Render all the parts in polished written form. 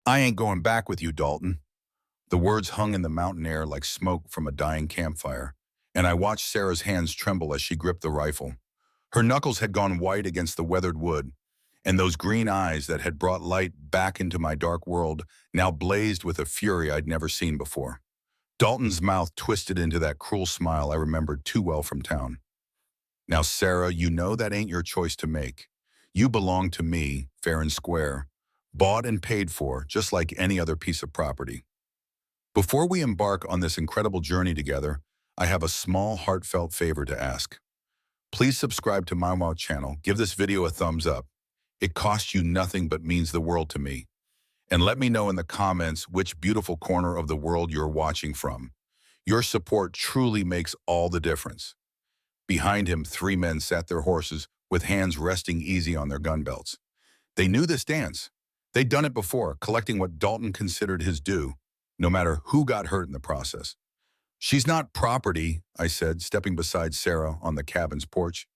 I ain't going back with you, Dalton. The words hung in the mountain air like smoke from a dying campfire, and I watched Sarah's hands tremble as she gripped the rifle. Her knuckles had gone white against the weathered wood, and those green eyes that had brought light back into my dark world now blazed with a fury I'd never seen before. Dalton's mouth twisted into that cruel smile I remembered too well from town. Now, Sarah, you know that ain't your choice to make. You belong to me, fair and square, bought and paid for, just like any other piece of property. Before we embark on this incredible journey together, I have a small, heartfelt favor to ask. Please subscribe to my wow channel, give this video a thumbs up. It costs you nothing but means the world to me. And let me know in the comments which beautiful corner of the world you're watching from. Your support truly makes all the difference. Behind him, 3 men sat their horses with hands resting easy on their gun belts. They knew this dance. They'd done it before, collecting what Dalton considered his due, no matter who got hurt in the process. She's not property, I said, stepping beside Sarah on the cabin's porch.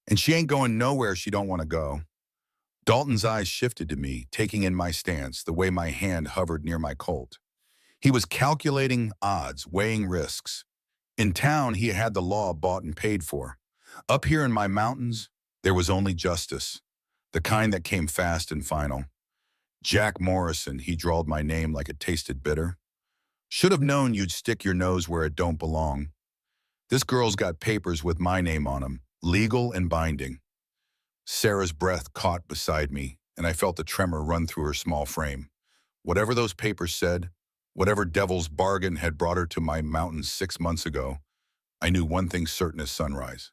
And she ain't going nowhere she don't want to go. Dalton's eyes shifted to me, taking in my stance, the way my hand hovered near my Colt. He was calculating odds, weighing risks. In town, he had the law bought and paid for. Up here in my mountains, there was only justice, the kind that came fast and final. Jack Morrison, he drawled my name like it tasted bitter. Should have known you'd stick your nose where it don't belong. This girl's got papers with my name on them, legal and binding. Sarah's breath caught beside me, and I felt a tremor run through her small frame. Whatever those papers said, whatever devil's bargain had brought her to my mountains 6 months ago, I knew one thing certain as sunrise.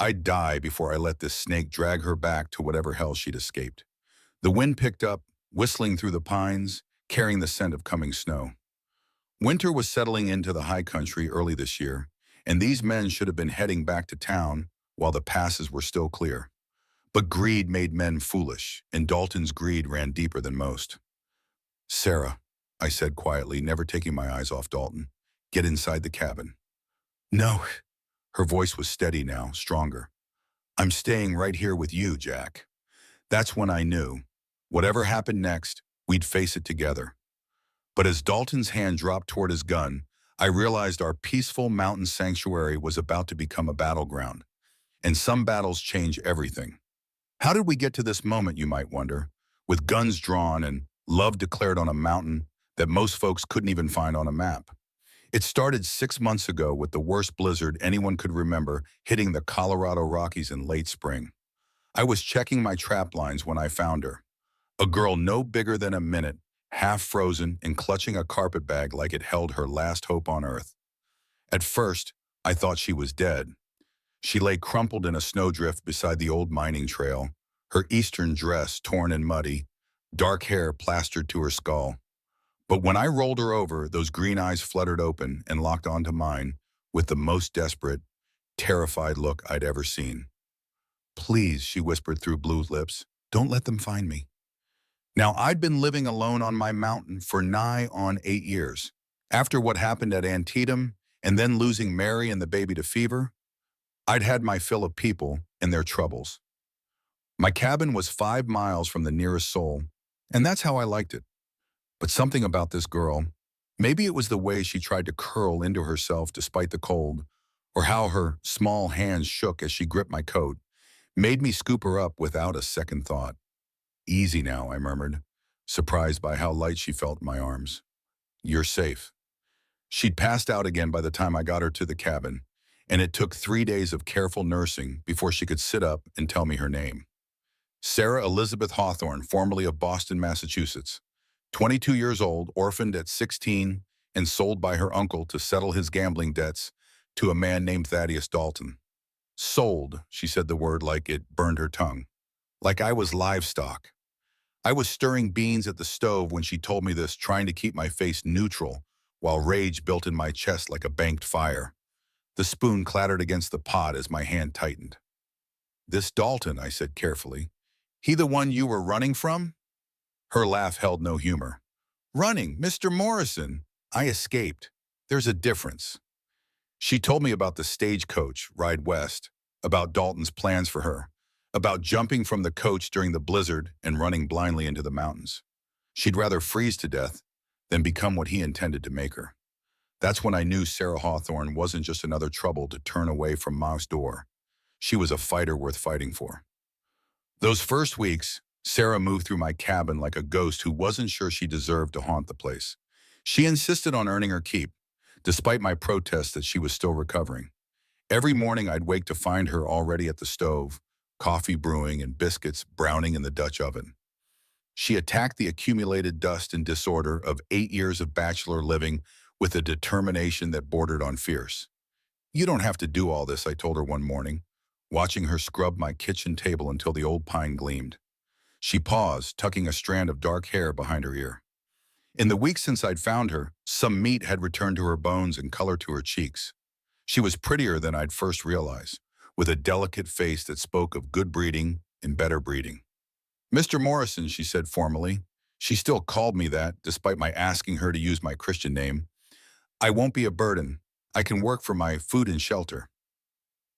I'd die before I let this snake drag her back to whatever hell she'd escaped. The wind picked up, whistling through the pines, carrying the scent of coming snow. Winter was settling into the high country early this year, and these men should have been heading back to town while the passes were still clear. But greed made men foolish, and Dalton's greed ran deeper than most. Sarah, I said quietly, never taking my eyes off Dalton, get inside the cabin. No. Her voice was steady now, stronger. I'm staying right here with you, Jack. That's when I knew. Whatever happened next, we'd face it together. But as Dalton's hand dropped toward his gun, I realized our peaceful mountain sanctuary was about to become a battleground. And some battles change everything. How did we get to this moment, you might wonder, with guns drawn and love declared on a mountain that most folks couldn't even find on a map? It started 6 months ago with the worst blizzard anyone could remember hitting the Colorado Rockies in late spring. I was checking my trap lines when I found her. A girl no bigger than a minute, half frozen and clutching a carpet bag like it held her last hope on earth. At first, I thought she was dead. She lay crumpled in a snowdrift beside the old mining trail, her Eastern dress torn and muddy, dark hair plastered to her skull. But when I rolled her over, those green eyes fluttered open and locked onto mine with the most desperate, terrified look I'd ever seen. Please, she whispered through blue lips, don't let them find me. Now, I'd been living alone on my mountain for nigh on 8 years. After what happened at Antietam, and then losing Mary and the baby to fever, I'd had my fill of people and their troubles. My cabin was 5 miles from the nearest soul, and that's how I liked it. But something about this girl, maybe it was the way she tried to curl into herself despite the cold, or how her small hands shook as she gripped my coat, made me scoop her up without a second thought. Easy now, I murmured, surprised by how light she felt in my arms. You're safe. She'd passed out again by the time I got her to the cabin, and it took 3 days of careful nursing before she could sit up and tell me her name. Sarah Elizabeth Hawthorne, formerly of Boston, Massachusetts. 22 years old, orphaned at 16, and sold by her uncle to settle his gambling debts to a man named Thaddeus Dalton. Sold, she said the word like it burned her tongue. Like I was livestock. I was stirring beans at the stove when she told me this, trying to keep my face neutral, while rage built in my chest like a banked fire. The spoon clattered against the pot as my hand tightened. This Dalton, I said carefully. He the one you were running from? Her laugh held no humor. Running, Mr. Morrison. I escaped. There's a difference. She told me about the stagecoach ride west, about Dalton's plans for her, about jumping from the coach during the blizzard and running blindly into the mountains. She'd rather freeze to death than become what he intended to make her. That's when I knew Sarah Hawthorne wasn't just another trouble to turn away from Ma's door. She was a fighter worth fighting for. Those first weeks, Sarah moved through my cabin like a ghost who wasn't sure she deserved to haunt the place. She insisted on earning her keep, despite my protest that she was still recovering. Every morning I'd wake to find her already at the stove, coffee brewing and biscuits browning in the Dutch oven. She attacked the accumulated dust and disorder of 8 years of bachelor living with a determination that bordered on fierce. "You don't have to do all this," I told her one morning, watching her scrub my kitchen table until the old pine gleamed. She paused, tucking a strand of dark hair behind her ear. In the weeks since I'd found her, some meat had returned to her bones and color to her cheeks. She was prettier than I'd first realized, with a delicate face that spoke of good breeding and better breeding. "Mr. Morrison," she said formally. She still called me that, despite my asking her to use my Christian name. "I won't be a burden. I can work for my food and shelter."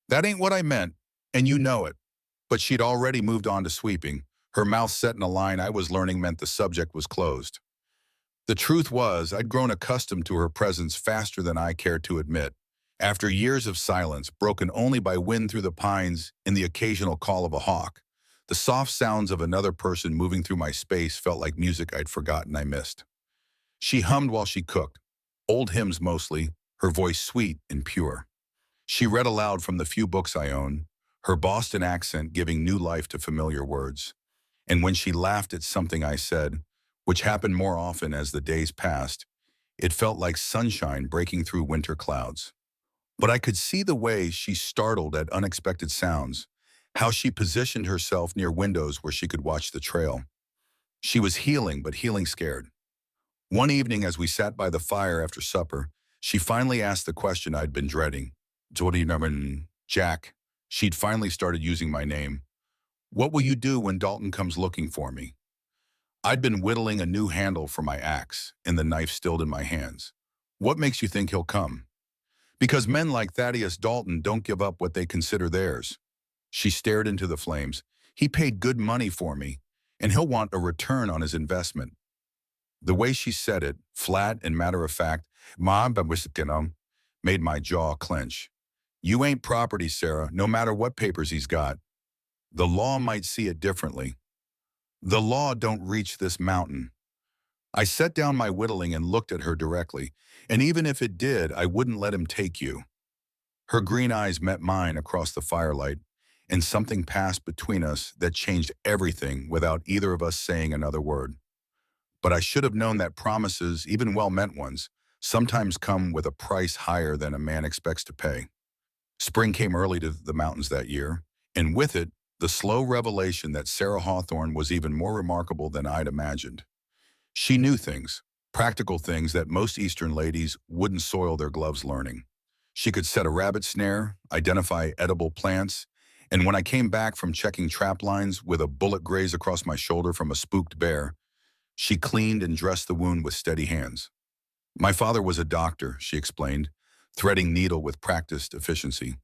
That ain't what I meant, and you know it. But she'd already moved on to sweeping, her mouth set in a line I was learning meant the subject was closed. The truth was, I'd grown accustomed to her presence faster than I cared to admit. After years of silence, broken only by wind through the pines and the occasional call of a hawk, the soft sounds of another person moving through my space felt like music I'd forgotten I missed. She hummed while she cooked, old hymns mostly, her voice sweet and pure. She read aloud from the few books I own, her Boston accent giving new life to familiar words. And when she laughed at something I said, which happened more often as the days passed, it felt like sunshine breaking through winter clouds. But I could see the way she startled at unexpected sounds, how she positioned herself near windows where she could watch the trail. She was healing, but healing scared. One evening as we sat by the fire after supper, she finally asked the question I'd been dreading. "What do you know, Jack?" She'd finally started using my name. "What will you do when Dalton comes looking for me?" I'd been whittling a new handle for my axe, and the knife stilled in my hands. "What makes you think he'll come?" "Because men like Thaddeus Dalton don't give up what they consider theirs." She stared into the flames. "He paid good money for me, and he'll want a return on his investment." The way she said it, flat and matter-of-fact, made my jaw clench. "You ain't property, Sarah, no matter what papers he's got. The law might see it differently. The law don't reach this mountain." I set down my whittling and looked at her directly, "And even if it did, I wouldn't let him take you." Her green eyes met mine across the firelight, and something passed between us that changed everything without either of us saying another word. But I should have known that promises, even well-meant ones, sometimes come with a price higher than a man expects to pay. Spring came early to the mountains that year, and with it, the slow revelation that Sarah Hawthorne was even more remarkable than I'd imagined. She knew things, practical things that most Eastern ladies wouldn't soil their gloves learning. She could set a rabbit snare, identify edible plants, and when I came back from checking trap lines with a bullet graze across my shoulder from a spooked bear, she cleaned and dressed the wound with steady hands. "My father was a doctor," she explained, threading needle with practiced efficiency.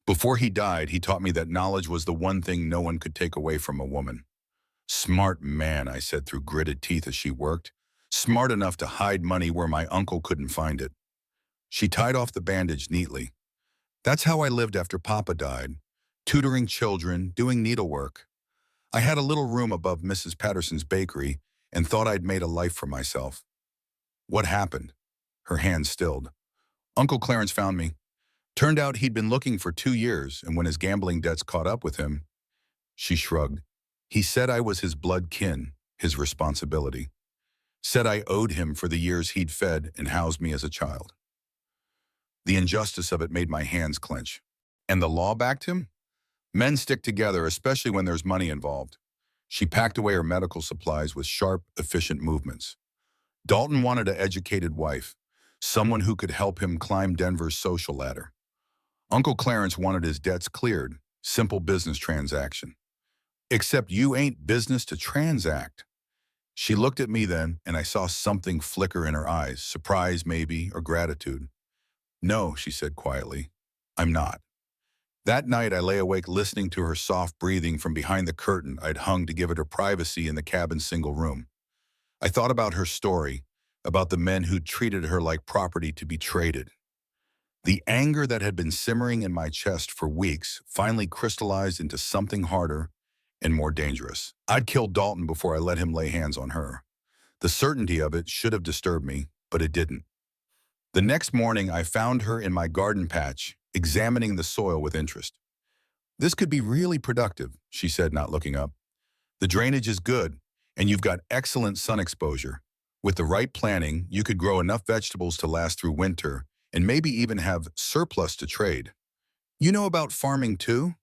"Before he died, he taught me that knowledge was the one thing no one could take away from a woman." "Smart man," I said through gritted teeth as she worked. "Smart enough to hide money where my uncle couldn't find it." She tied off the bandage neatly. "That's how I lived after Papa died, tutoring children, doing needlework. I had a little room above Mrs. Patterson's bakery and thought I'd made a life for myself." "What happened?" Her hand stilled. "Uncle Clarence found me. Turned out he'd been looking for 2 years, and when his gambling debts caught up with him," she shrugged, "he said I was his blood kin, his responsibility. Said I owed him for the years he'd fed and housed me as a child." The injustice of it made my hands clench. "And the law backed him?" "Men stick together, especially when there's money involved." She packed away her medical supplies with sharp, efficient movements. "Dalton wanted an educated wife, someone who could help him climb Denver's social ladder. Uncle Clarence wanted his debts cleared, simple business transaction. Except you ain't business to transact." She looked at me then, and I saw something flicker in her eyes, surprise maybe, or gratitude. "No," she said quietly, "I'm not." That night I lay awake listening to her soft breathing from behind the curtain I'd hung to give it her privacy in the cabin's single room. I thought about her story, about the men who treated her like property to be traded. The anger that had been simmering in my chest for weeks finally crystallized into something harder and more dangerous. I'd kill Dalton before I let him lay hands on her. The certainty of it should have disturbed me, but it didn't. The next morning, I found her in my garden patch, examining the soil with interest. "This could be really productive," she said, not looking up. "The drainage is good, and you've got excellent sun exposure. With the right planning, you could grow enough vegetables to last through winter and maybe even have surplus to trade. You know about farming too?"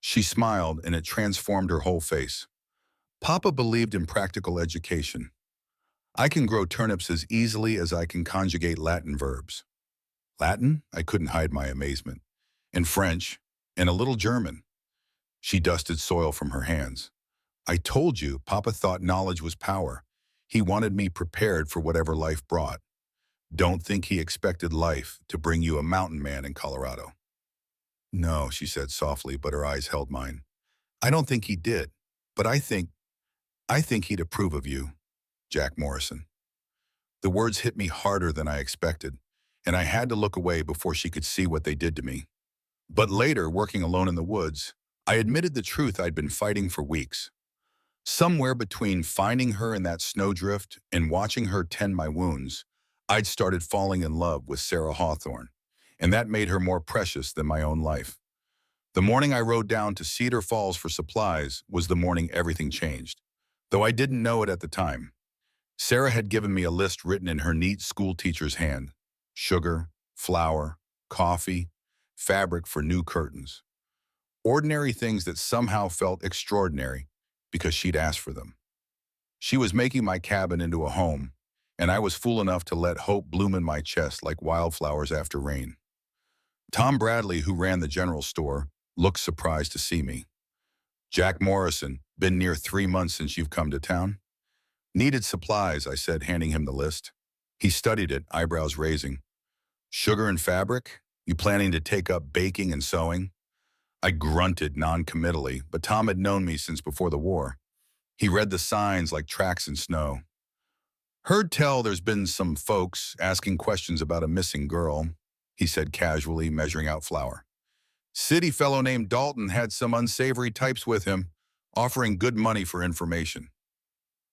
She smiled, and it transformed her whole face. "Papa believed in practical education. I can grow turnips as easily as I can conjugate Latin verbs." "Latin?" I couldn't hide my amazement. "And French, and a little German." She dusted soil from her hands. "I told you, Papa thought knowledge was power. He wanted me prepared for whatever life brought. Don't think he expected life to bring you a mountain man in Colorado." "No," she said softly, but her eyes held mine. "I don't think he did, but I think he'd approve of you, Jack Morrison." The words hit me harder than I expected, and I had to look away before she could see what they did to me. But later, working alone in the woods, I admitted the truth I'd been fighting for weeks. Somewhere between finding her in that snowdrift and watching her tend my wounds, I'd started falling in love with Sarah Hawthorne, and that made her more precious than my own life. The morning I rode down to Cedar Falls for supplies was the morning everything changed, though I didn't know it at the time. Sarah had given me a list written in her neat school teacher's hand: sugar, flour, coffee, fabric for new curtains. Ordinary things that somehow felt extraordinary because she'd asked for them. She was making my cabin into a home, and I was fool enough to let hope bloom in my chest like wildflowers after rain. Tom Bradley, who ran the general store, looked surprised to see me. "Jack Morrison, been near 3 months since you've come to town?" "Needed supplies," I said, handing him the list. He studied it, eyebrows raising. "Sugar and fabric? You planning to take up baking and sewing?" I grunted non-committally, but Tom had known me since before the war. He read the signs like tracks in snow. "Heard tell there's been some folks asking questions about a missing girl," he said casually, measuring out flour. "City fellow named Dalton had some unsavory types with him, offering good money for information."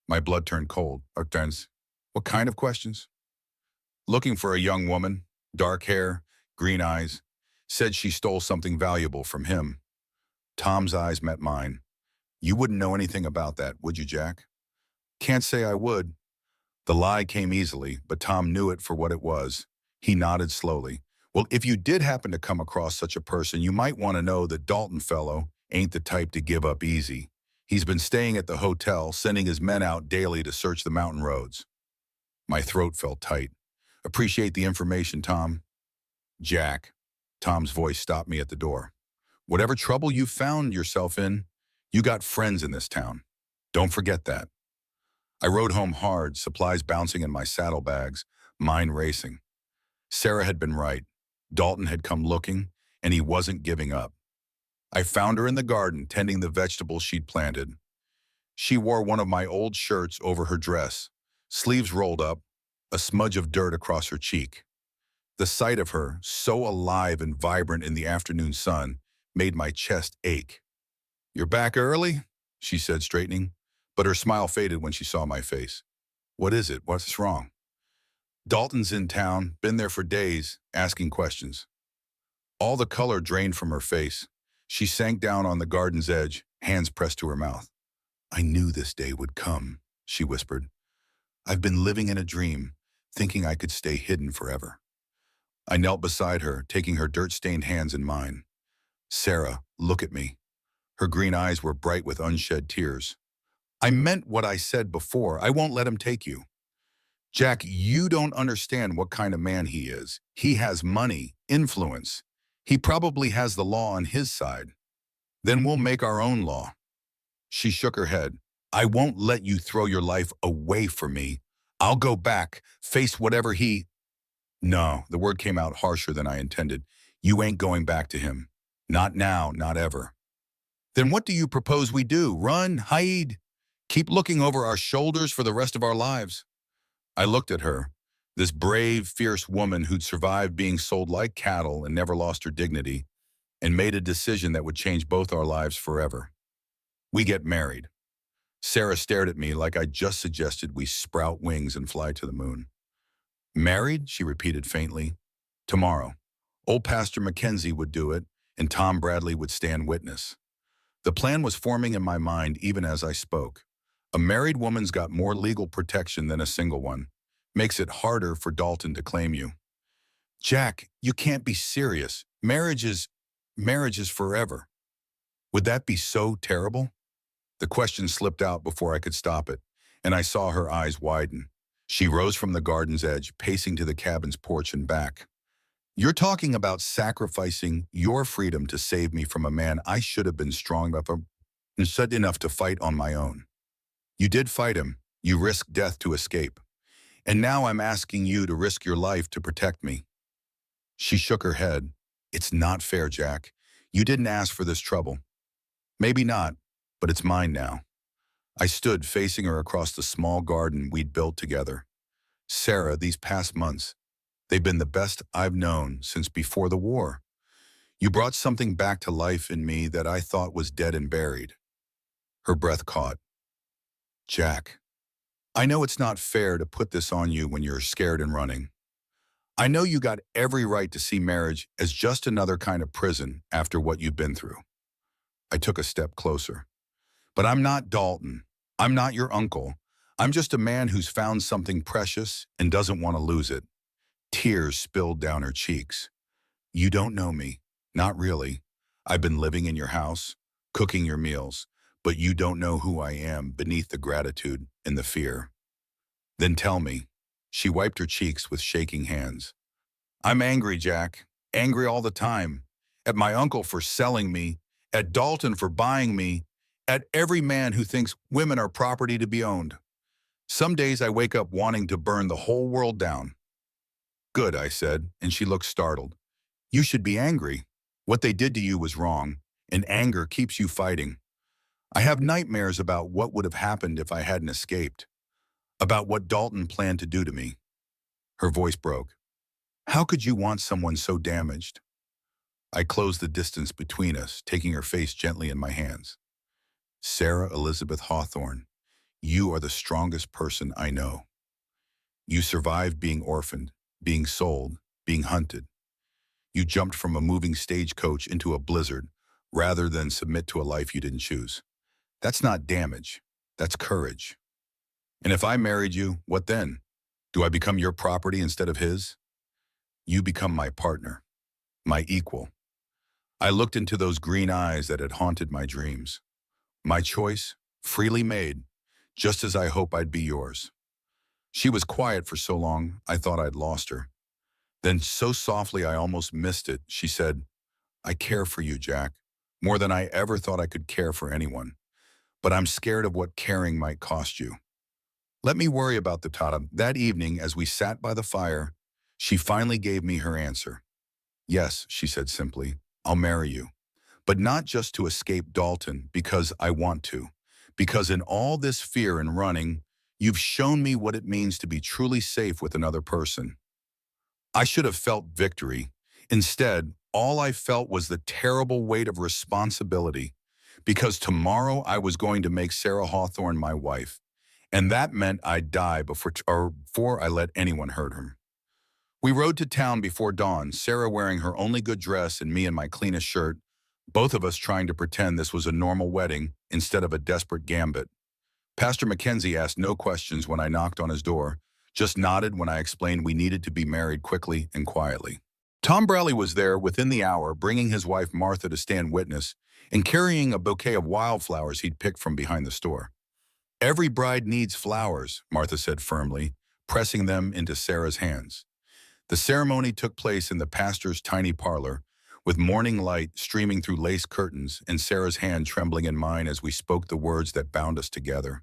My blood turned cold. "Hortense, what kind of questions?" "Looking for a young woman, dark hair, green eyes. Said she stole something valuable from him." Tom's eyes met mine. "You wouldn't know anything about that, would you, Jack?" "Can't say I would." The lie came easily, but Tom knew it for what it was. He nodded slowly. "Well, if you did happen to come across such a person, you might want to know that Dalton fellow ain't the type to give up easy. He's been staying at the hotel, sending his men out daily to search the mountain roads." My throat felt tight. "Appreciate the information, Tom." "Jack," Tom's voice stopped me at the door. "Whatever trouble you found yourself in, you got friends in this town. Don't forget that." I rode home hard, supplies bouncing in my saddlebags, mind racing. Sarah had been right. Dalton had come looking, and he wasn't giving up. I found her in the garden, tending the vegetables she'd planted. She wore one of my old shirts over her dress, sleeves rolled up, a smudge of dirt across her cheek. The sight of her, so alive and vibrant in the afternoon sun, made my chest ache. "You're back early?" she said, straightening, but her smile faded when she saw my face. "What is it? What's wrong?" "Dalton's in town, been there for days, asking questions." All the color drained from her face. She sank down on the garden's edge, hands pressed to her mouth. "I knew this day would come," she whispered. "I've been living in a dream, thinking I could stay hidden forever." I knelt beside her, taking her dirt-stained hands in mine. "Sarah, look at me." Her green eyes were bright with unshed tears. "I meant what I said before. I won't let him take you. Jack, you don't understand what kind of man he is. He has money, influence. He probably has the law on his side. Then we'll make our own law." She shook her head. "I won't let you throw your life away for me. I'll go back, face whatever he—" "No," the word came out harsher than I intended. "You ain't going back to him. Not now, not ever." "Then what do you propose we do? Run? Hide?" Keep looking over our shoulders for the rest of our lives. I looked at her, this brave, fierce woman who'd survived being sold like cattle and never lost her dignity, and made a decision that would change both our lives forever. We get married. Sarah stared at me like I just suggested we sprout wings and fly to the moon. Married? She repeated faintly. Tomorrow. Old Pastor Mackenzie would do it, and Tom Bradley would stand witness. The plan was forming in my mind even as I spoke. A married woman's got more legal protection than a single one. Makes it harder for Dalton to claim you. Jack, you can't be serious. Marriage is forever. Would that be so terrible? The question slipped out before I could stop it, and I saw her eyes widen. She rose from the garden's edge, pacing to the cabin's porch and back. You're talking about sacrificing your freedom to save me from a man I should have been strong enough to fight on my own. You did fight him. You risked death to escape. And now I'm asking you to risk your life to protect me. She shook her head. It's not fair, Jack. You didn't ask for this trouble. Maybe not, but it's mine now. I stood facing her across the small garden we'd built together. Sarah, these past months, they've been the best I've known since before the war. You brought something back to life in me that I thought was dead and buried. Her breath caught. Jack, I know it's not fair to put this on you when you're scared and running. I know you got every right to see marriage as just another kind of prison after what you've been through. I took a step closer. But I'm not Dalton. I'm not your uncle. I'm just a man who's found something precious and doesn't want to lose it. Tears spilled down her cheeks. You don't know me. Not really. I've been living in your house, cooking your meals, but you don't know who I am beneath the gratitude and the fear. Then tell me. She wiped her cheeks with shaking hands. I'm angry, Jack. Angry all the time. At my uncle for selling me, at Dalton for buying me, at every man who thinks women are property to be owned. Some days I wake up wanting to burn the whole world down. Good, I said, and she looked startled. You should be angry. What they did to you was wrong, and anger keeps you fighting. I have nightmares about what would have happened if I hadn't escaped, about what Dalton planned to do to me. Her voice broke. How could you want someone so damaged? I closed the distance between us, taking her face gently in my hands. Sarah Elizabeth Hawthorne, you are the strongest person I know. You survived being orphaned, being sold, being hunted. You jumped from a moving stagecoach into a blizzard rather than submit to a life you didn't choose. That's not damage. That's courage. And if I married you, what then? Do I become your property instead of his? You become my partner, my equal. I looked into those green eyes that had haunted my dreams. My choice, freely made, just as I hope I'd be yours. She was quiet for so long, I thought I'd lost her. Then so softly I almost missed it, she said, I care for you, Jack, more than I ever thought I could care for anyone. But I'm scared of what caring might cost you. Let me worry about the Tata. That evening, as we sat by the fire, she finally gave me her answer. Yes, she said simply, I'll marry you. But not just to escape Dalton, because I want to. Because in all this fear and running, you've shown me what it means to be truly safe with another person. I should have felt victory. Instead, all I felt was the terrible weight of responsibility. Because tomorrow I was going to make Sarah Hawthorne my wife. And that meant I'd die before I let anyone hurt her. We rode to town before dawn, Sarah wearing her only good dress and me in my cleanest shirt, both of us trying to pretend this was a normal wedding instead of a desperate gambit. Pastor Mackenzie asked no questions when I knocked on his door, just nodded when I explained we needed to be married quickly and quietly. Tom Bradley was there within the hour, bringing his wife Martha to stand witness and carrying a bouquet of wildflowers he'd picked from behind the store. Every bride needs flowers, Martha said firmly, pressing them into Sarah's hands. The ceremony took place in the pastor's tiny parlor, with morning light streaming through lace curtains and Sarah's hand trembling in mine as we spoke the words that bound us together.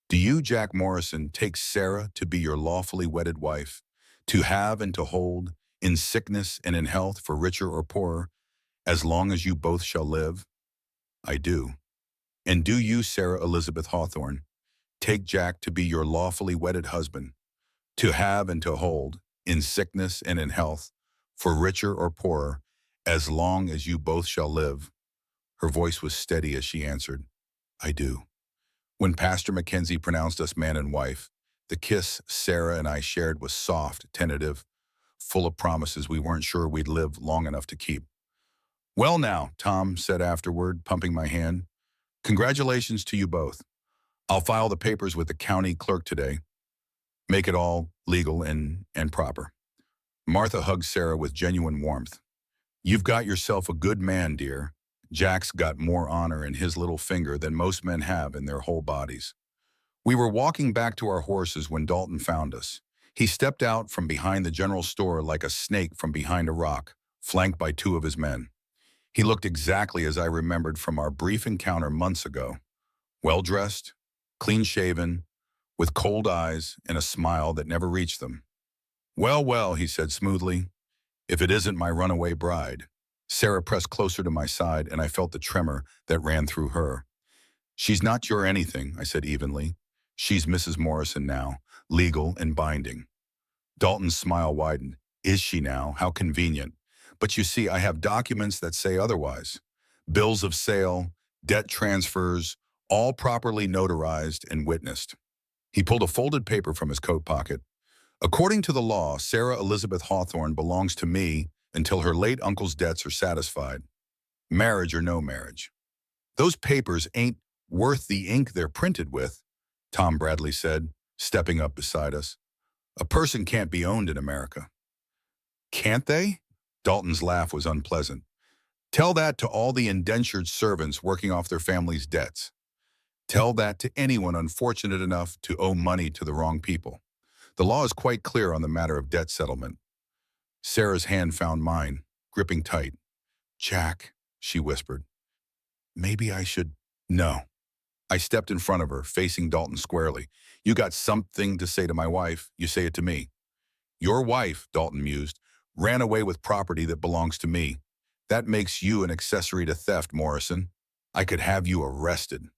Do you, Jack Morrison, take Sarah to be your lawfully wedded wife, to have and to hold, in sickness and in health for richer or poorer, as long as you both shall live? I do. And do you, Sarah Elizabeth Hawthorne, Take Jack to be your lawfully wedded husband, to have and to hold, in sickness and in health, for richer or poorer, as long as you both shall live." Her voice was steady as she answered, "I do." When Pastor Mackenzie pronounced us man and wife, the kiss Sarah and I shared was soft, tentative, full of promises we weren't sure we'd live long enough to keep. "Well now," Tom said afterward, pumping my hand, "congratulations to you both. I'll file the papers with the county clerk today. Make it all legal and proper." Martha hugged Sarah with genuine warmth. "You've got yourself a good man, dear. Jack's got more honor in his little finger than most men have in their whole bodies." We were walking back to our horses when Dalton found us. He stepped out from behind the general store like a snake from behind a rock, flanked by two of his men. He looked exactly as I remembered from our brief encounter months ago. Well-dressed, clean-shaven, with cold eyes and a smile that never reached them. "Well, well," he said smoothly, "if it isn't my runaway bride." Sarah pressed closer to my side, and I felt the tremor that ran through her. "She's not your anything," I said evenly. "She's Mrs. Morrison now, legal and binding." Dalton's smile widened. "Is she now? How convenient. But you see, I have documents that say otherwise. Bills of sale, debt transfers, all properly notarized and witnessed." He pulled a folded paper from his coat pocket. "According to the law, Sarah Elizabeth Hawthorne belongs to me until her late uncle's debts are satisfied. Marriage or no marriage. Those papers ain't worth the ink they're printed with," Tom Bradley said, stepping up beside us. "A person can't be owned in America." "Can't they?" Dalton's laugh was unpleasant. "Tell that to all the indentured servants working off their families' debts. Tell that to anyone unfortunate enough to owe money to the wrong people. The law is quite clear on the matter of debt settlement." Sarah's hand found mine, gripping tight. "Jack," she whispered, "maybe I should—" "No." I stepped in front of her, facing Dalton squarely. "You got something to say to my wife, you say it to me." "Your wife," Dalton mused, "ran away with property that belongs to me. That makes you an accessory to theft, Morrison. I could have you arrested."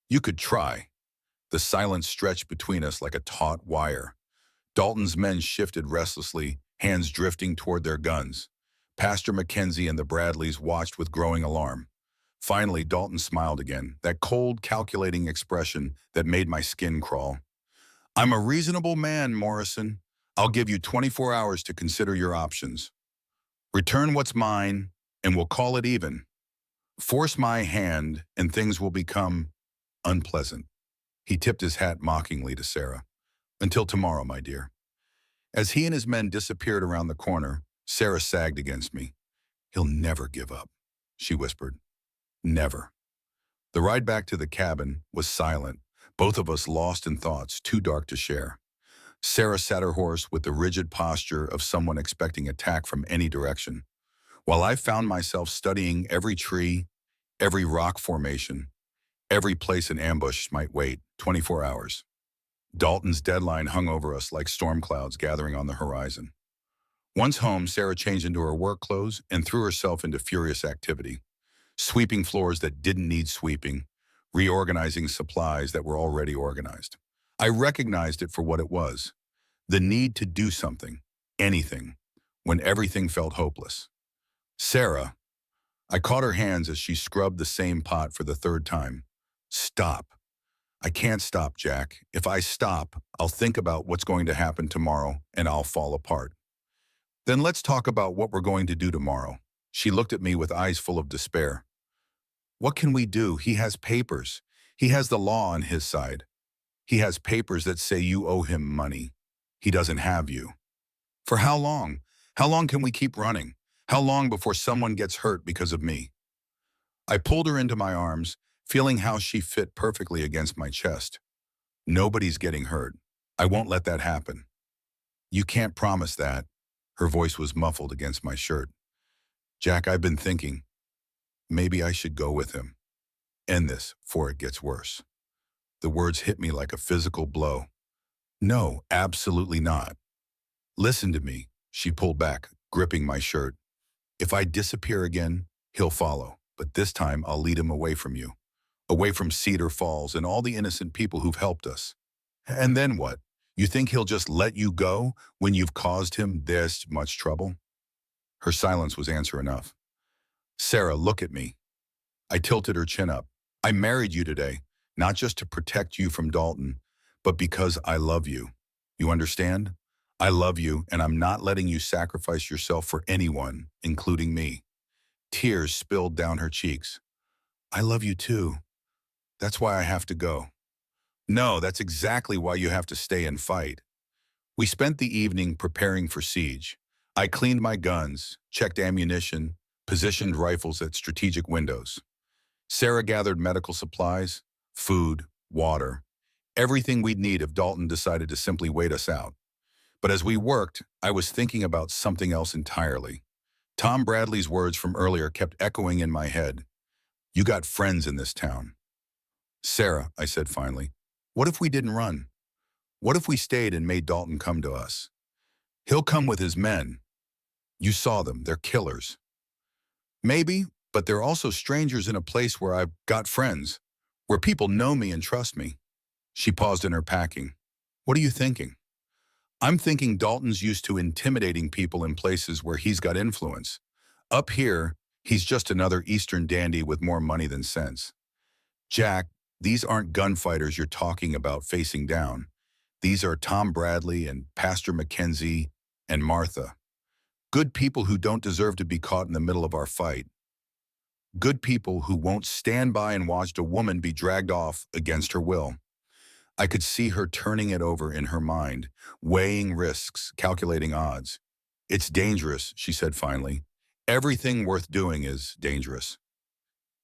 "You could try." The silence stretched between us like a taut wire. Dalton's men shifted restlessly, hands drifting toward their guns. Pastor Mackenzie and the Bradleys watched with growing alarm. Finally, Dalton smiled again, that cold, calculating expression that made my skin crawl. "I'm a reasonable man, Morrison. I'll give you 24 hours to consider your options. Return what's mine, and we'll call it even. Force my hand, and things will become unpleasant." He tipped his hat mockingly to Sarah. "Until tomorrow, my dear." As he and his men disappeared around the corner, Sarah sagged against me. "He'll never give up," she whispered. "Never." The ride back to the cabin was silent, both of us lost in thoughts too dark to share. Sarah sat her horse with the rigid posture of someone expecting attack from any direction, while I found myself studying every tree, every rock formation, every place an ambush might wait, 24 hours. Dalton's deadline hung over us like storm clouds gathering on the horizon. Once home, Sarah changed into her work clothes and threw herself into furious activity, sweeping floors that didn't need sweeping, reorganizing supplies that were already organized. I recognized it for what it was, the need to do something, anything, when everything felt hopeless. "Sarah," I caught her hands as she scrubbed the same pot for the third time. "Stop." "I can't stop, Jack. If I stop, I'll think about what's going to happen tomorrow and I'll fall apart." "Then let's talk about what we're going to do tomorrow." She looked at me with eyes full of despair. "What can we do? He has papers. He has the law on his side. He has papers that say you owe him money. He doesn't have you. For how long? How long can we keep running? How long before someone gets hurt because of me?" I pulled her into my arms, feeling how she fit perfectly against my chest. "Nobody's getting hurt. I won't let that happen." "You can't promise that." Her voice was muffled against my shirt. "Jack, I've been thinking. Maybe I should go with him. End this before it gets worse." The words hit me like a physical blow. "No, absolutely not. Listen to me." She pulled back, gripping my shirt. "If I disappear again, he'll follow, but this time I'll lead him away from you. away from Cedar Falls and all the innocent people who've helped us. And then what? You think he'll just let you go when you've caused him this much trouble? Her silence was answer enough. Sarah, look at me. I tilted her chin up. I married you today, not just to protect you from Dalton, but because I love you. You understand? I love you, and I'm not letting you sacrifice yourself for anyone, including me. Tears spilled down her cheeks. I love you too. That's why I have to go. No, that's exactly why you have to stay and fight. We spent the evening preparing for siege. I cleaned my guns, checked ammunition, positioned rifles at strategic windows. Sarah gathered medical supplies, food, water, everything we'd need if Dalton decided to simply wait us out. But as we worked, I was thinking about something else entirely. Tom Bradley's words from earlier kept echoing in my head. You got friends in this town. Sarah, I said finally, what if we didn't run? What if we stayed and made Dalton come to us? He'll come with his men. You saw them, they're killers. Maybe, but they're also strangers in a place where I've got friends, where people know me and trust me. She paused in her packing. What are you thinking? I'm thinking Dalton's used to intimidating people in places where he's got influence. Up here, he's just another Eastern dandy with more money than sense. Jack, these aren't gunfighters you're talking about facing down. These are Tom Bradley and Pastor Mackenzie and Martha. Good people who don't deserve to be caught in the middle of our fight. Good people who won't stand by and watch a woman be dragged off against her will. I could see her turning it over in her mind, weighing risks, calculating odds. It's dangerous, she said finally. Everything worth doing is dangerous.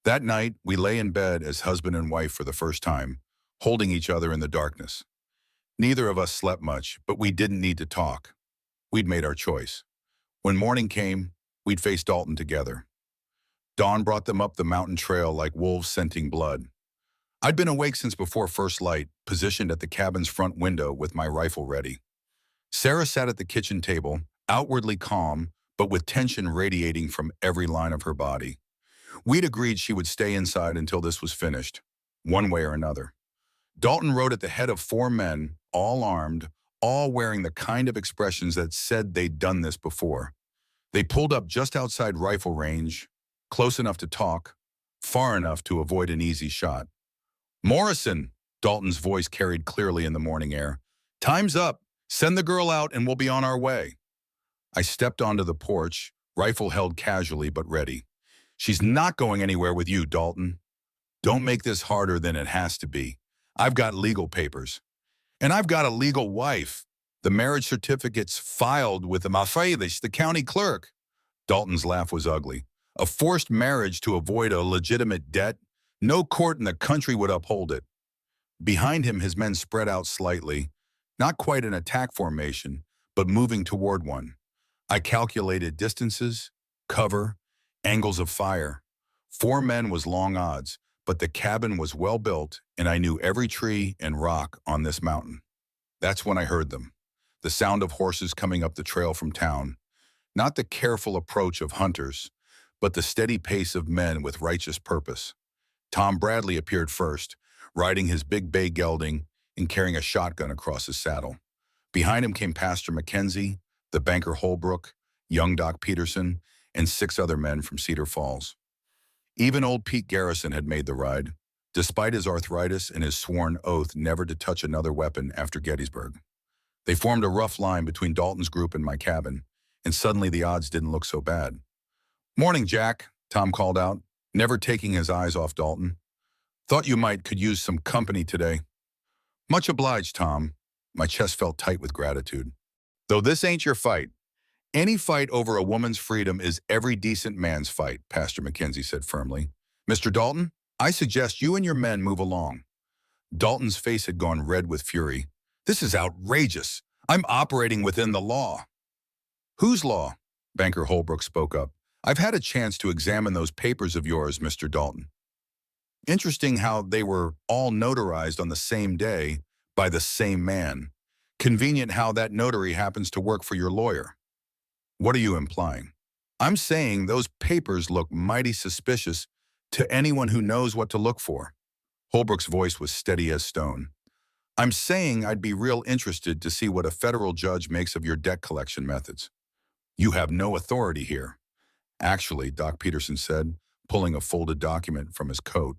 That night, we lay in bed as husband and wife for the first time, holding each other in the darkness. Neither of us slept much, but we didn't need to talk. We'd made our choice. When morning came, we'd face Dalton together. Dawn brought them up the mountain trail like wolves scenting blood. I'd been awake since before first light, positioned at the cabin's front window with my rifle ready. Sarah sat at the kitchen table, outwardly calm, but with tension radiating from every line of her body. We'd agreed she would stay inside until this was finished, one way or another. Dalton rode at the head of 4 men, all armed, all wearing the kind of expressions that said they'd done this before. They pulled up just outside rifle range, close enough to talk, far enough to avoid an easy shot. Morrison, Dalton's voice carried clearly in the morning air. Time's up. Send the girl out and we'll be on our way. I stepped onto the porch, rifle held casually but ready. She's not going anywhere with you, Dalton. Don't make this harder than it has to be. I've got legal papers. And I've got a legal wife. The marriage certificate's filed with the Mafaidish, the county clerk. Dalton's laugh was ugly. A forced marriage to avoid a legitimate debt? No court in the country would uphold it. Behind him, his men spread out slightly, not quite an attack formation, but moving toward one. I calculated distances, cover, angles of fire. 4 men was long odds, but the cabin was well built, and I knew every tree and rock on this mountain. That's when I heard them. The sound of horses coming up the trail from town. Not the careful approach of hunters, but the steady pace of men with righteous purpose. Tom Bradley appeared first, riding his big bay gelding and carrying a shotgun across his saddle. Behind him came Pastor Mackenzie, the banker Holbrook, young Doc Peterson, and 6 other men from Cedar Falls. Even old Pete Garrison had made the ride, despite his arthritis and his sworn oath never to touch another weapon after Gettysburg. They formed a rough line between Dalton's group and my cabin, and suddenly the odds didn't look so bad. Morning, Jack, Tom called out, never taking his eyes off Dalton. Thought you could use some company today. Much obliged, Tom. My chest felt tight with gratitude. Though this ain't your fight. Any fight over a woman's freedom is every decent man's fight, Pastor Mackenzie said firmly. Mr. Dalton, I suggest you and your men move along. Dalton's face had gone red with fury. This is outrageous. I'm operating within the law. Whose law? Banker Holbrook spoke up. I've had a chance to examine those papers of yours, Mr. Dalton. Interesting how they were all notarized on the same day by the same man. Convenient how that notary happens to work for your lawyer. What are you implying? I'm saying those papers look mighty suspicious to anyone who knows what to look for. Holbrook's voice was steady as stone. I'm saying I'd be real interested to see what a federal judge makes of your debt collection methods. You have no authority here. Actually, Doc Peterson said, pulling a folded document from his coat.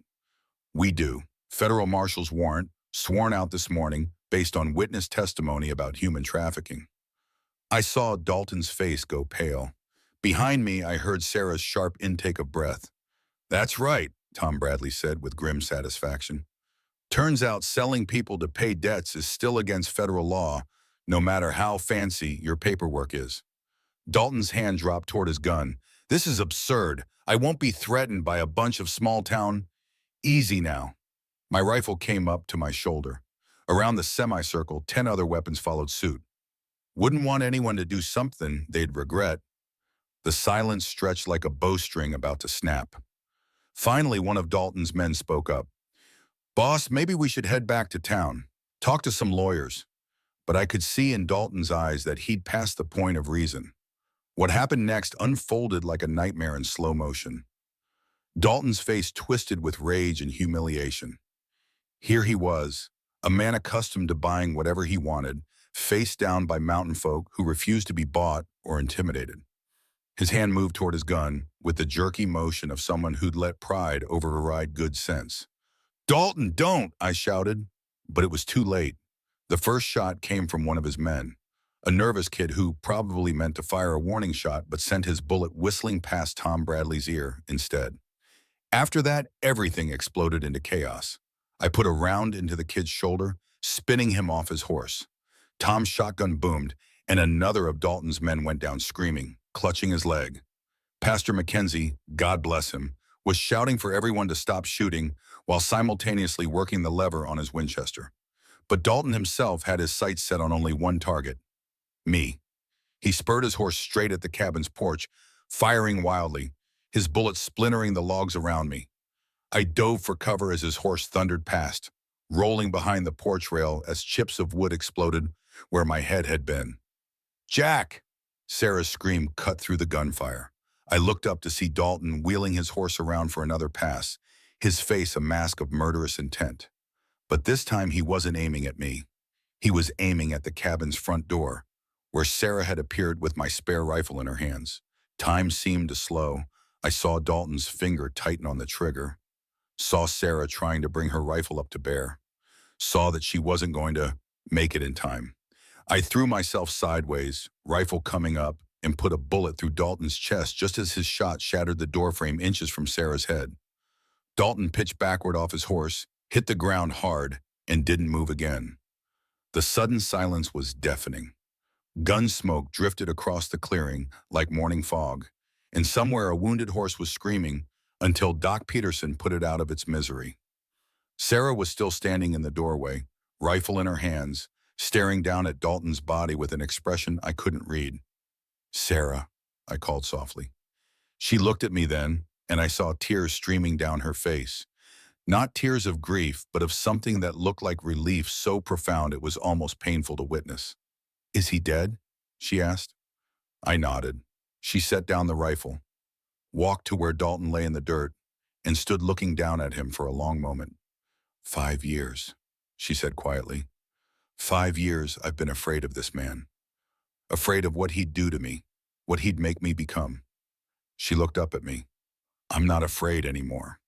We do. Federal marshal's warrant, sworn out this morning, based on witness testimony about human trafficking. I saw Dalton's face go pale. Behind me, I heard Sarah's sharp intake of breath. That's right, Tom Bradley said with grim satisfaction. Turns out selling people to pay debts is still against federal law, no matter how fancy your paperwork is. Dalton's hand dropped toward his gun. This is absurd. I won't be threatened by a bunch of small-town. Easy now. My rifle came up to my shoulder. Around the semicircle, 10 other weapons followed suit. Wouldn't want anyone to do something they'd regret. The silence stretched like a bowstring about to snap. Finally, one of Dalton's men spoke up. Boss, maybe we should head back to town, talk to some lawyers. But I could see in Dalton's eyes that he'd passed the point of reason. What happened next unfolded like a nightmare in slow motion. Dalton's face twisted with rage and humiliation. Here he was, a man accustomed to buying whatever he wanted, faced down by mountain folk who refused to be bought or intimidated. His hand moved toward his gun with the jerky motion of someone who'd let pride override good sense. Dalton, don't, I shouted, but it was too late. The first shot came from one of his men, a nervous kid who probably meant to fire a warning shot but sent his bullet whistling past Tom Bradley's ear instead. After that, everything exploded into chaos. I put a round into the kid's shoulder, spinning him off his horse. Tom's shotgun boomed, and another of Dalton's men went down screaming, clutching his leg. Pastor Mackenzie, God bless him, was shouting for everyone to stop shooting while simultaneously working the lever on his Winchester. But Dalton himself had his sights set on only one target, me. He spurred his horse straight at the cabin's porch, firing wildly, his bullets splintering the logs around me. I dove for cover as his horse thundered past, rolling behind the porch rail as chips of wood exploded where my head had been. Jack! Sarah's scream cut through the gunfire. I looked up to see Dalton wheeling his horse around for another pass, his face a mask of murderous intent. But this time he wasn't aiming at me. He was aiming at the cabin's front door, where Sarah had appeared with my spare rifle in her hands. Time seemed to slow. I saw Dalton's finger tighten on the trigger. Saw Sarah trying to bring her rifle up to bear. Saw that she wasn't going to make it in time. I threw myself sideways, rifle coming up, and put a bullet through Dalton's chest just as his shot shattered the doorframe inches from Sarah's head. Dalton pitched backward off his horse, hit the ground hard, and didn't move again. The sudden silence was deafening. Gun smoke drifted across the clearing like morning fog, and somewhere a wounded horse was screaming until Doc Peterson put it out of its misery. Sarah was still standing in the doorway, rifle in her hands, staring down at Dalton's body with an expression I couldn't read. Sarah, I called softly. She looked at me then, and I saw tears streaming down her face. Not tears of grief, but of something that looked like relief so profound it was almost painful to witness. Is he dead? She asked. I nodded. She set down the rifle, walked to where Dalton lay in the dirt, and stood looking down at him for a long moment. 5 years, she said quietly. 5 years I've been afraid of this man. Afraid of what he'd do to me, what he'd make me become. She looked up at me. I'm not afraid anymore.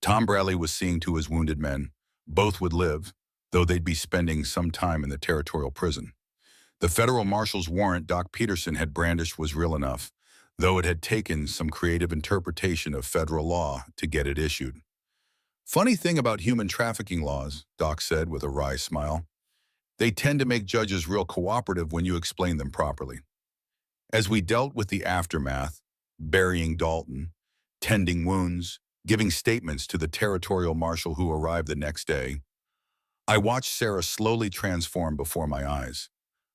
Tom Bradley was seeing to his wounded men. Both would live, though they'd be spending some time in the territorial prison. The federal marshal's warrant Doc Peterson had brandished was real enough, though it had taken some creative interpretation of federal law to get it issued. Funny thing about human trafficking laws, Doc said with a wry smile. They tend to make judges real cooperative when you explain them properly. As we dealt with the aftermath, burying Dalton, tending wounds, giving statements to the territorial marshal who arrived the next day, I watched Sarah slowly transform before my eyes.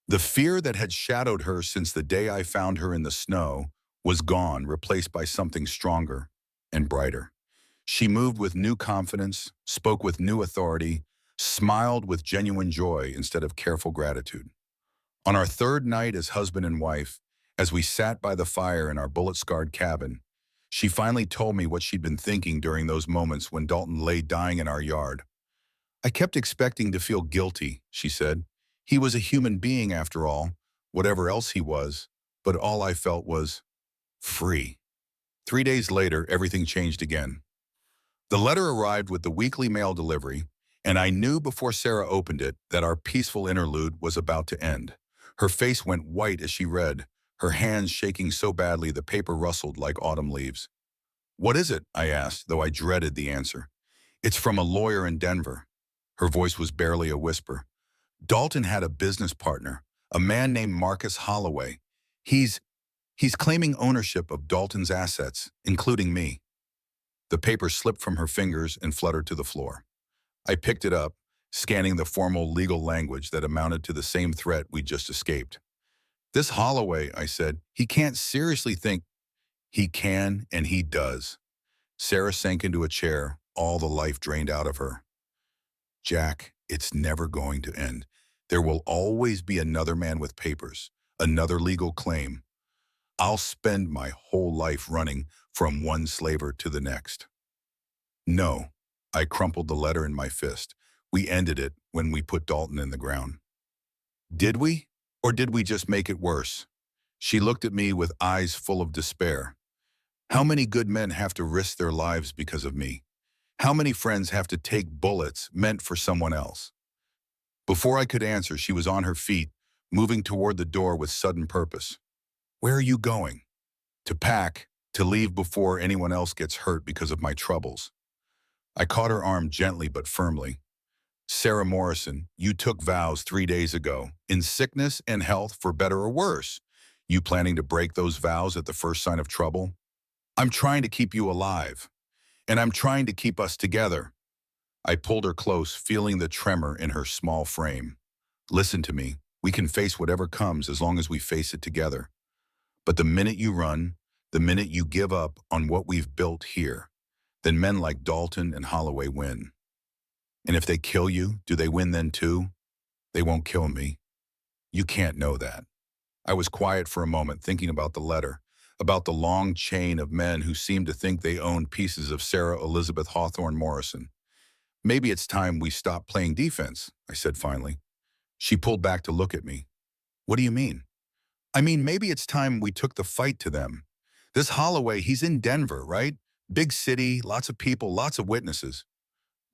The fear that had shadowed her since the day I found her in the snow was gone, replaced by something stronger and brighter. She moved with new confidence, spoke with new authority, smiled with genuine joy instead of careful gratitude. On our third night as husband and wife, as we sat by the fire in our bullet-scarred cabin, she finally told me what she'd been thinking during those moments when Dalton lay dying in our yard. I kept expecting to feel guilty, she said. He was a human being after all, whatever else he was, but all I felt was free. 3 days later, everything changed again. The letter arrived with the weekly mail delivery, and I knew before Sarah opened it that our peaceful interlude was about to end. Her face went white as she read, her hands shaking so badly the paper rustled like autumn leaves. "What is it?" I asked, though I dreaded the answer. "It's from a lawyer in Denver." Her voice was barely a whisper. "Dalton had a business partner, a man named Marcus Holloway. He's claiming ownership of Dalton's assets, including me." The paper slipped from her fingers and fluttered to the floor. I picked it up, scanning the formal legal language that amounted to the same threat we'd just escaped. "This Holloway," I said, "he can't seriously think—" "He can, and he does." Sarah sank into a chair, all the life drained out of her. "Jack, it's never going to end. There will always be another man with papers, another legal claim. I'll spend my whole life running from one slaver to the next." "No." I crumpled the letter in my fist. "We ended it when we put Dalton in the ground." "Did we? Or did we just make it worse?" She looked at me with eyes full of despair. "How many good men have to risk their lives because of me? How many friends have to take bullets meant for someone else?" Before I could answer, she was on her feet, moving toward the door with sudden purpose. "Where are you going?" "To pack, to leave before anyone else gets hurt because of my troubles." I caught her arm gently but firmly. "Sarah Morrison, you took vows 3 days ago, in sickness and health, for better or worse. You planning to break those vows at the first sign of trouble? I'm trying to keep you alive, and I'm trying to keep us together." I pulled her close, feeling the tremor in her small frame. "Listen to me. We can face whatever comes as long as we face it together. But the minute you run, the minute you give up on what we've built here, then men like Dalton and Holloway win. And if they kill you, do they win then too? They won't kill me. You can't know that." I was quiet for a moment, thinking about the letter, about the long chain of men who seemed to think they owned pieces of Sarah Elizabeth Hawthorne Morrison. "Maybe it's time we stop playing defense," I said finally. She pulled back to look at me. "What do you mean?" "I mean, maybe it's time we took the fight to them. This Holloway, he's in Denver, right? Big city, lots of people, lots of witnesses."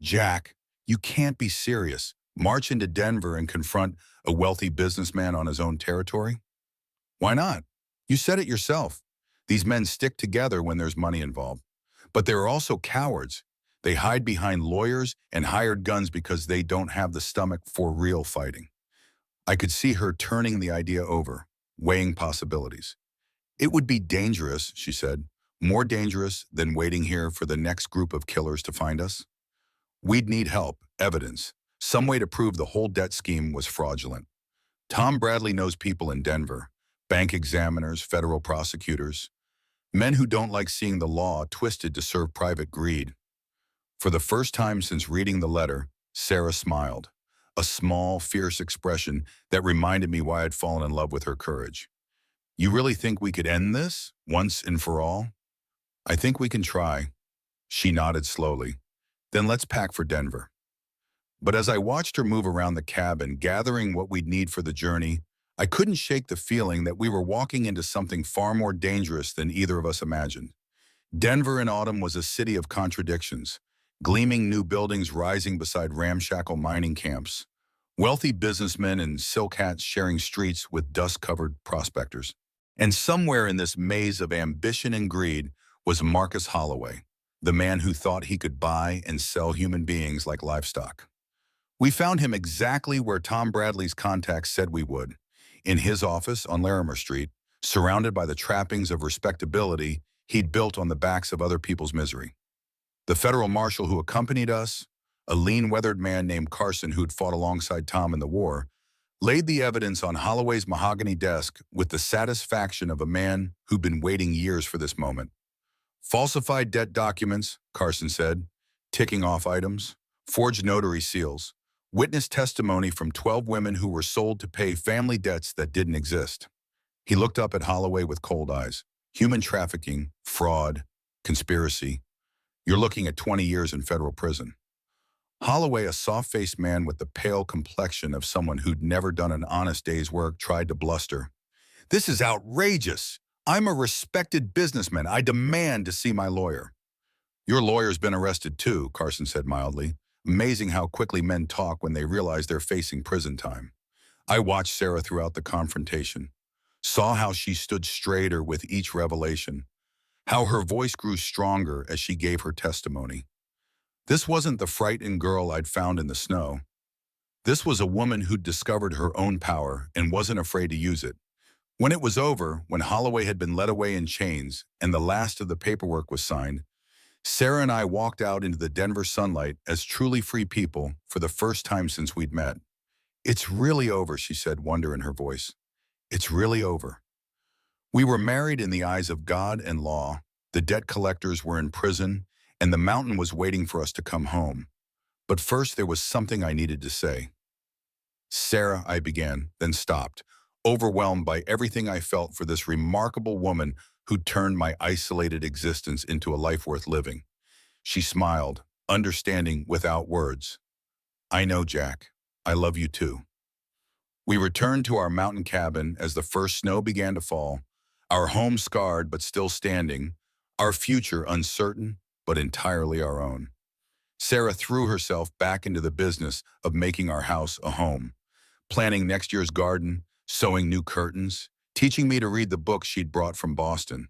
"Jack, you can't be serious. March into Denver and confront a wealthy businessman on his own territory?" "Why not? You said it yourself. These men stick together when there's money involved. But they're also cowards. They hide behind lawyers and hired guns because they don't have the stomach for real fighting." I could see her turning the idea over, weighing possibilities. "It would be dangerous," she said, "more dangerous than waiting here for the next group of killers to find us. We'd need help, evidence, some way to prove the whole debt scheme was fraudulent. Tom Bradley knows people in Denver, bank examiners, federal prosecutors, men who don't like seeing the law twisted to serve private greed." For the first time since reading the letter, Sarah smiled, a small, fierce expression that reminded me why I'd fallen in love with her courage. "You really think we could end this, once and for all?" "I think we can try." She nodded slowly. "Then let's pack for Denver." But as I watched her move around the cabin, gathering what we'd need for the journey, I couldn't shake the feeling that we were walking into something far more dangerous than either of us imagined. Denver in autumn was a city of contradictions, gleaming new buildings rising beside ramshackle mining camps, wealthy businessmen in silk hats sharing streets with dust-covered prospectors. And somewhere in this maze of ambition and greed was Marcus Holloway, the man who thought he could buy and sell human beings like livestock. We found him exactly where Tom Bradley's contacts said we would, in his office on Larimer Street, surrounded by the trappings of respectability he'd built on the backs of other people's misery. The federal marshal who accompanied us, a lean, weathered man named Carson who'd fought alongside Tom in the war, laid the evidence on Holloway's mahogany desk with the satisfaction of a man who'd been waiting years for this moment. "Falsified debt documents," Carson said, ticking off items, "forged notary seals, witness testimony from 12 women who were sold to pay family debts that didn't exist." He looked up at Holloway with cold eyes. "Human trafficking, fraud, conspiracy. You're looking at 20 years in federal prison." Holloway, a soft-faced man with the pale complexion of someone who'd never done an honest day's work, tried to bluster. "This is outrageous. I'm a respected businessman. I demand to see my lawyer." "Your lawyer's been arrested too," Carson said mildly. Amazing how quickly men talk when they realize they're facing prison time. I watched Sarah throughout the confrontation, saw how she stood straighter with each revelation, how her voice grew stronger as she gave her testimony. This wasn't the frightened girl I'd found in the snow. This was a woman who'd discovered her own power and wasn't afraid to use it. When it was over, when Holloway had been led away in chains and the last of the paperwork was signed, Sarah and I walked out into the Denver sunlight as truly free people for the first time since we'd met. "It's really over," she said, wonder in her voice. "It's really over." We were married in the eyes of God and law, the debt collectors were in prison, and the mountain was waiting for us to come home. But first there was something I needed to say. "Sarah," I began, then stopped, overwhelmed by everything I felt for this remarkable woman who turned my isolated existence into a life worth living. She smiled, understanding without words. "I know, Jack. I love you too." We returned to our mountain cabin as the first snow began to fall, our home scarred but still standing, our future uncertain but entirely our own. Sarah threw herself back into the business of making our house a home, planning next year's garden, sewing new curtains, teaching me to read the books she'd brought from Boston.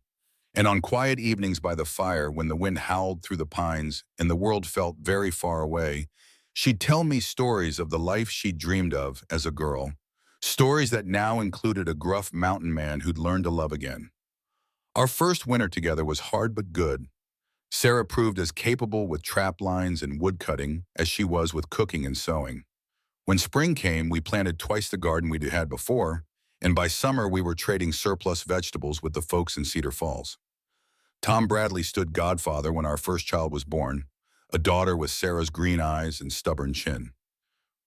And on quiet evenings by the fire, when the wind howled through the pines and the world felt very far away, she'd tell me stories of the life she'd dreamed of as a girl, stories that now included a gruff mountain man who'd learned to love again. Our first winter together was hard but good. Sarah proved as capable with trap lines and wood cutting as she was with cooking and sewing. When spring came, we planted twice the garden we'd had before, and by summer we were trading surplus vegetables with the folks in Cedar Falls. Tom Bradley stood godfather when our first child was born, a daughter with Sarah's green eyes and stubborn chin.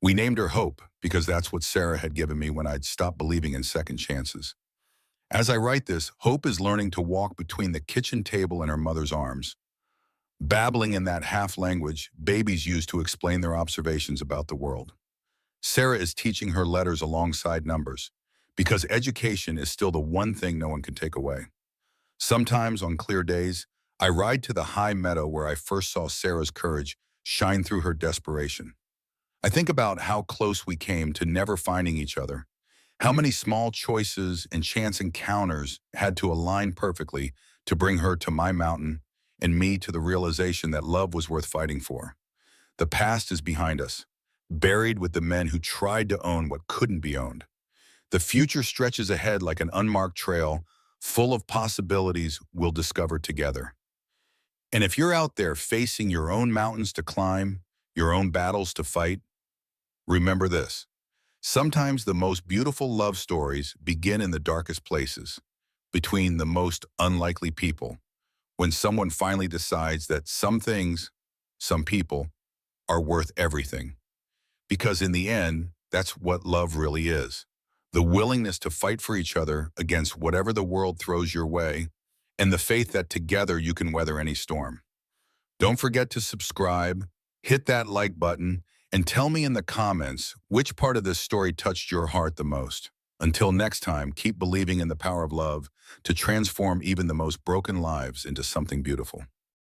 We named her Hope because that's what Sarah had given me when I'd stopped believing in second chances. As I write this, Hope is learning to walk between the kitchen table and her mother's arms, babbling in that half-language babies use to explain their observations about the world. Sarah is teaching her letters alongside numbers, because education is still the one thing no one can take away. Sometimes on clear days, I ride to the high meadow where I first saw Sarah's courage shine through her desperation. I think about how close we came to never finding each other, how many small choices and chance encounters had to align perfectly to bring her to my mountain and me to the realization that love was worth fighting for. The past is behind us, buried with the men who tried to own what couldn't be owned. The future stretches ahead like an unmarked trail, full of possibilities we'll discover together. And if you're out there facing your own mountains to climb, your own battles to fight, remember this. Sometimes the most beautiful love stories begin in the darkest places, between the most unlikely people, when someone finally decides that some things, some people, are worth everything. Because in the end, that's what love really is. The willingness to fight for each other against whatever the world throws your way, and the faith that together you can weather any storm. Don't forget to subscribe, hit that like button, and tell me in the comments which part of this story touched your heart the most. Until next time, keep believing in the power of love to transform even the most broken lives into something beautiful.